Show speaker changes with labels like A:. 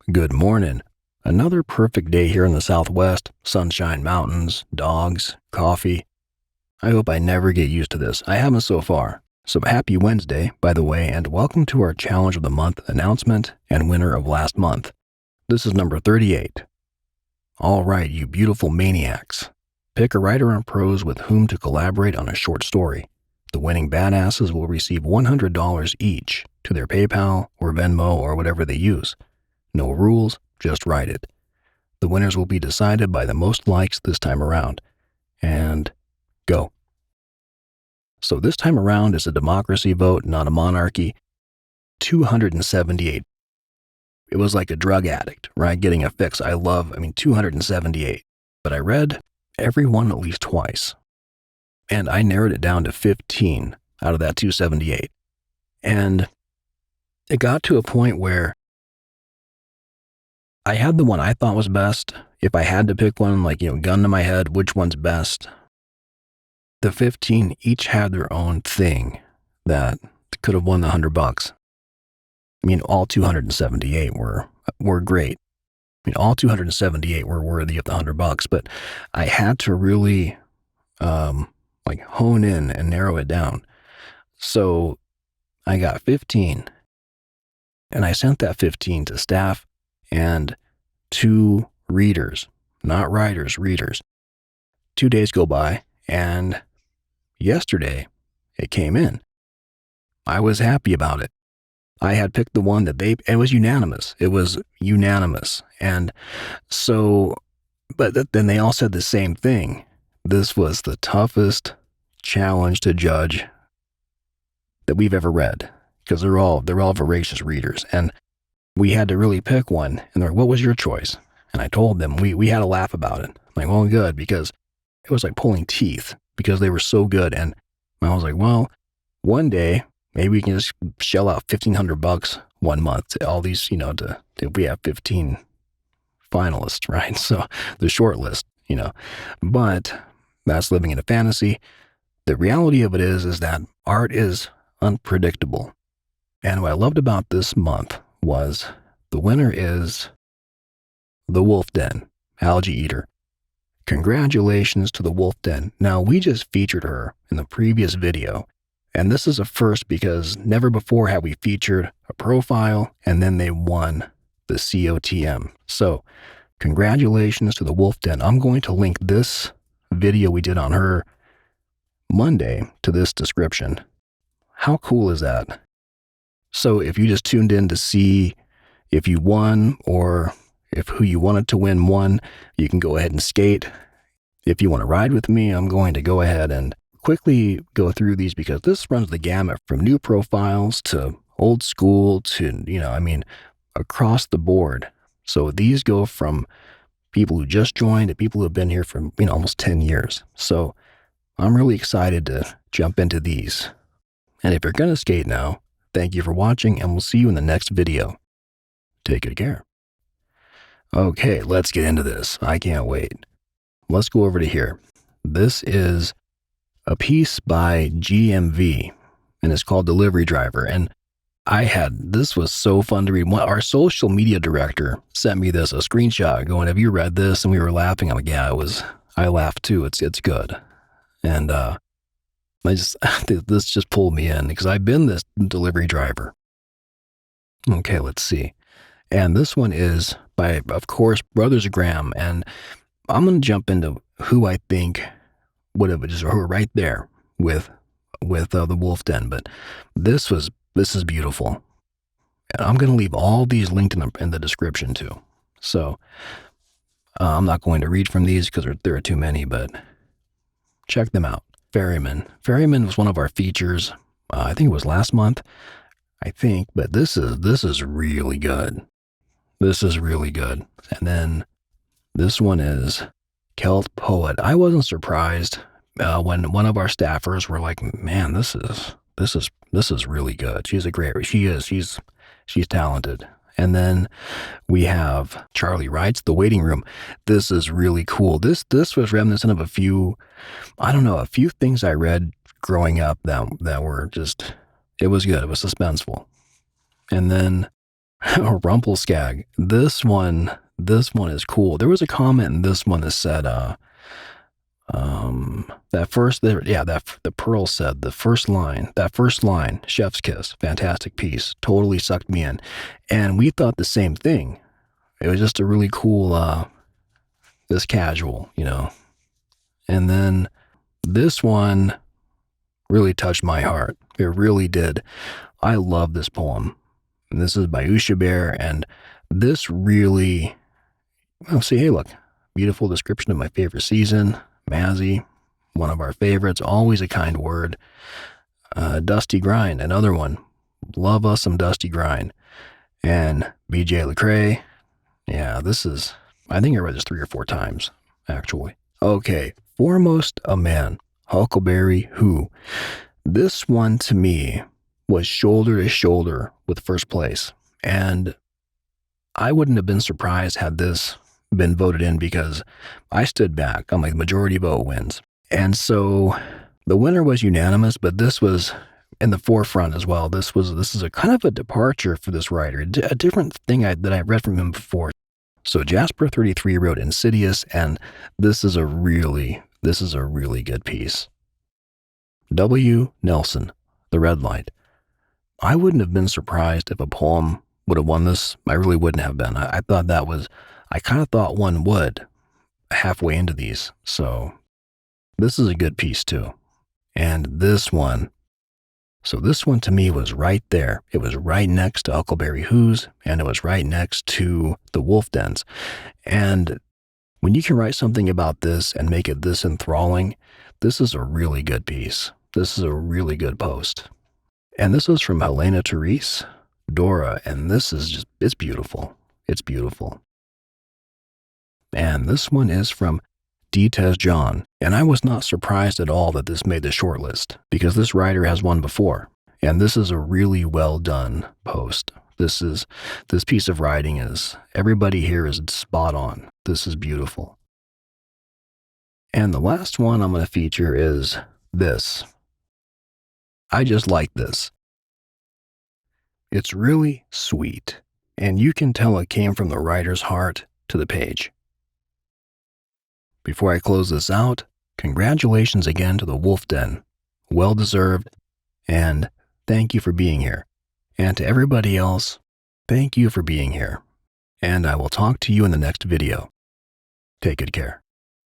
A: Good morning. Another perfect day here in the Southwest. Sunshine, mountains, dogs, coffee. I hope I never get used to this. I haven't so far. So happy Wednesday, by the way, and welcome to our Challenge of the Month announcement and winner of last month. This is number 38. All right, you beautiful maniacs. Pick a writer and prose with whom to collaborate on a short story. The winning badasses will receive $100 each to their PayPal or Venmo or whatever they use. No rules, just write it. The winners will be decided by the most likes this time around. And go. So this time around is a democracy vote, not a monarchy. 278. It was like a drug addict, right? Getting a fix. 278. But I read every one at least twice. And I narrowed it down to 15 out of that 278. And it got to a point where I had the one I thought was best. If I had to pick one, gun to my head, which one's best? The 15 each had their own thing that could have won the $100. All 278 were great. All 278 were worthy of the $100, but I had to really, hone in and narrow it down. So I got 15, and I sent that 15 to staff and 2 readers, not writers, readers. 2 days go by, and yesterday it came in. I was happy about it. I had picked the one that it was unanimous. It was unanimous. And so, but then they all said the same thing. This was the toughest challenge to judge that we've ever read, because they're all voracious readers. And we had to really pick one. And they're like, what was your choice? And I told them, we had a laugh about it. Well, good, because it was like pulling teeth because they were so good. And I was like, well, one day, maybe we can just shell out $1,500 one month to all these, if we have 15 finalists, right? So the short list, but that's living in a fantasy. The reality of it is that art is unpredictable. And what I loved about this month was the winner is The Wolf Den, Algae Eater. Congratulations to The Wolf Den. Now, we just featured her in the previous video, and this is a first because never before have we featured a profile and then they won the COTM. So, congratulations to The Wolf Den. I'm going to link this video we did on her Monday to this description. How cool is that? So if you just tuned in to see if you won or if who you wanted to win won, you can go ahead and skate. If you want to ride with me, I'm going to go ahead and quickly go through these because this runs the gamut from new profiles to old school to, across the board. So these go from people who just joined to people who have been here for, almost 10 years. So I'm really excited to jump into these. And if you're going to skate now, thank you for watching, and we'll see you in the next video. Take good care. Okay, let's get into this. I can't wait. Let's go over to here. This is a piece by GMV, and it's called Delivery Driver. And this was so fun to read. Our social media director sent me a screenshot going, have you read this? And we were laughing. I'm like, yeah, I laughed too. It's good. And, this just pulled me in because I've been this delivery driver. Okay, let's see. And this one is by, of course, Brothers Graham. And I'm going to jump into who I think would have just, who are right there with The Wolf Den. But this is beautiful. And I'm going to leave all these linked in the description too. So I'm not going to read from these because there are too many, but check them out. Ferryman. Ferryman was one of our features. I think it was last month. But this is really good. This is really good. And then this one is Celt Poet. I wasn't surprised when one of our staffers were like, "Man, this is really good." She's talented. And then we have Charlie Wright's The Waiting Room. This is really cool. This was reminiscent of a few things I read growing up that were just, it was good. It was suspenseful. And then Rumpelskag. This one is cool. There was a comment in this one that said, the Pearl said the first line, chef's kiss, fantastic piece, totally sucked me in. And we thought the same thing. It was just a really cool, this casual, And then this one really touched my heart. It really did. I love this poem. And this is by Ushabare, and this really, hey, look, beautiful description of my favorite season, Mazzy, one of our favorites, always a kind word. Dusty Grind, another one. Love us some Dusty Grind. And BJ Lecrae, I think I read this 3 or 4 times, actually. Okay, Foremost a Man, Huckleberry Who. This one to me was shoulder to shoulder with first place. And I wouldn't have been surprised had this been voted in because I stood back. I'm like, majority vote wins. And so the winner was unanimous, but this was in the forefront as well. This is a kind of a departure for this writer, a different thing that I read from him before. So Jasper33 wrote Insidious, and this is a really good piece. W. Nelson, The Red Light. I wouldn't have been surprised if a poem would have won this. I really wouldn't have been. I kind of thought one would halfway into these. So this is a good piece too. And this one to me was right there. It was right next to Huckleberry Who's, and it was right next to The Wolf Dens. And when you can write something about this and make it this enthralling, this is a really good piece. This is a really good post. And this was from Helena Therese, Dora, and this is it's beautiful. It's beautiful. And this one is from Dites John, and I was not surprised at all that this made the shortlist, because this writer has won before, and this is a really well done post. This piece of writing everybody here is spot on. This is beautiful. And the last one I'm going to feature is this. I just like this. It's really sweet, and you can tell it came from the writer's heart to the page. Before I close this out, congratulations again to the Wolf Den. Well deserved, and thank you for being here. And to everybody else, thank you for being here. And I will talk to you in the next video. Take good care.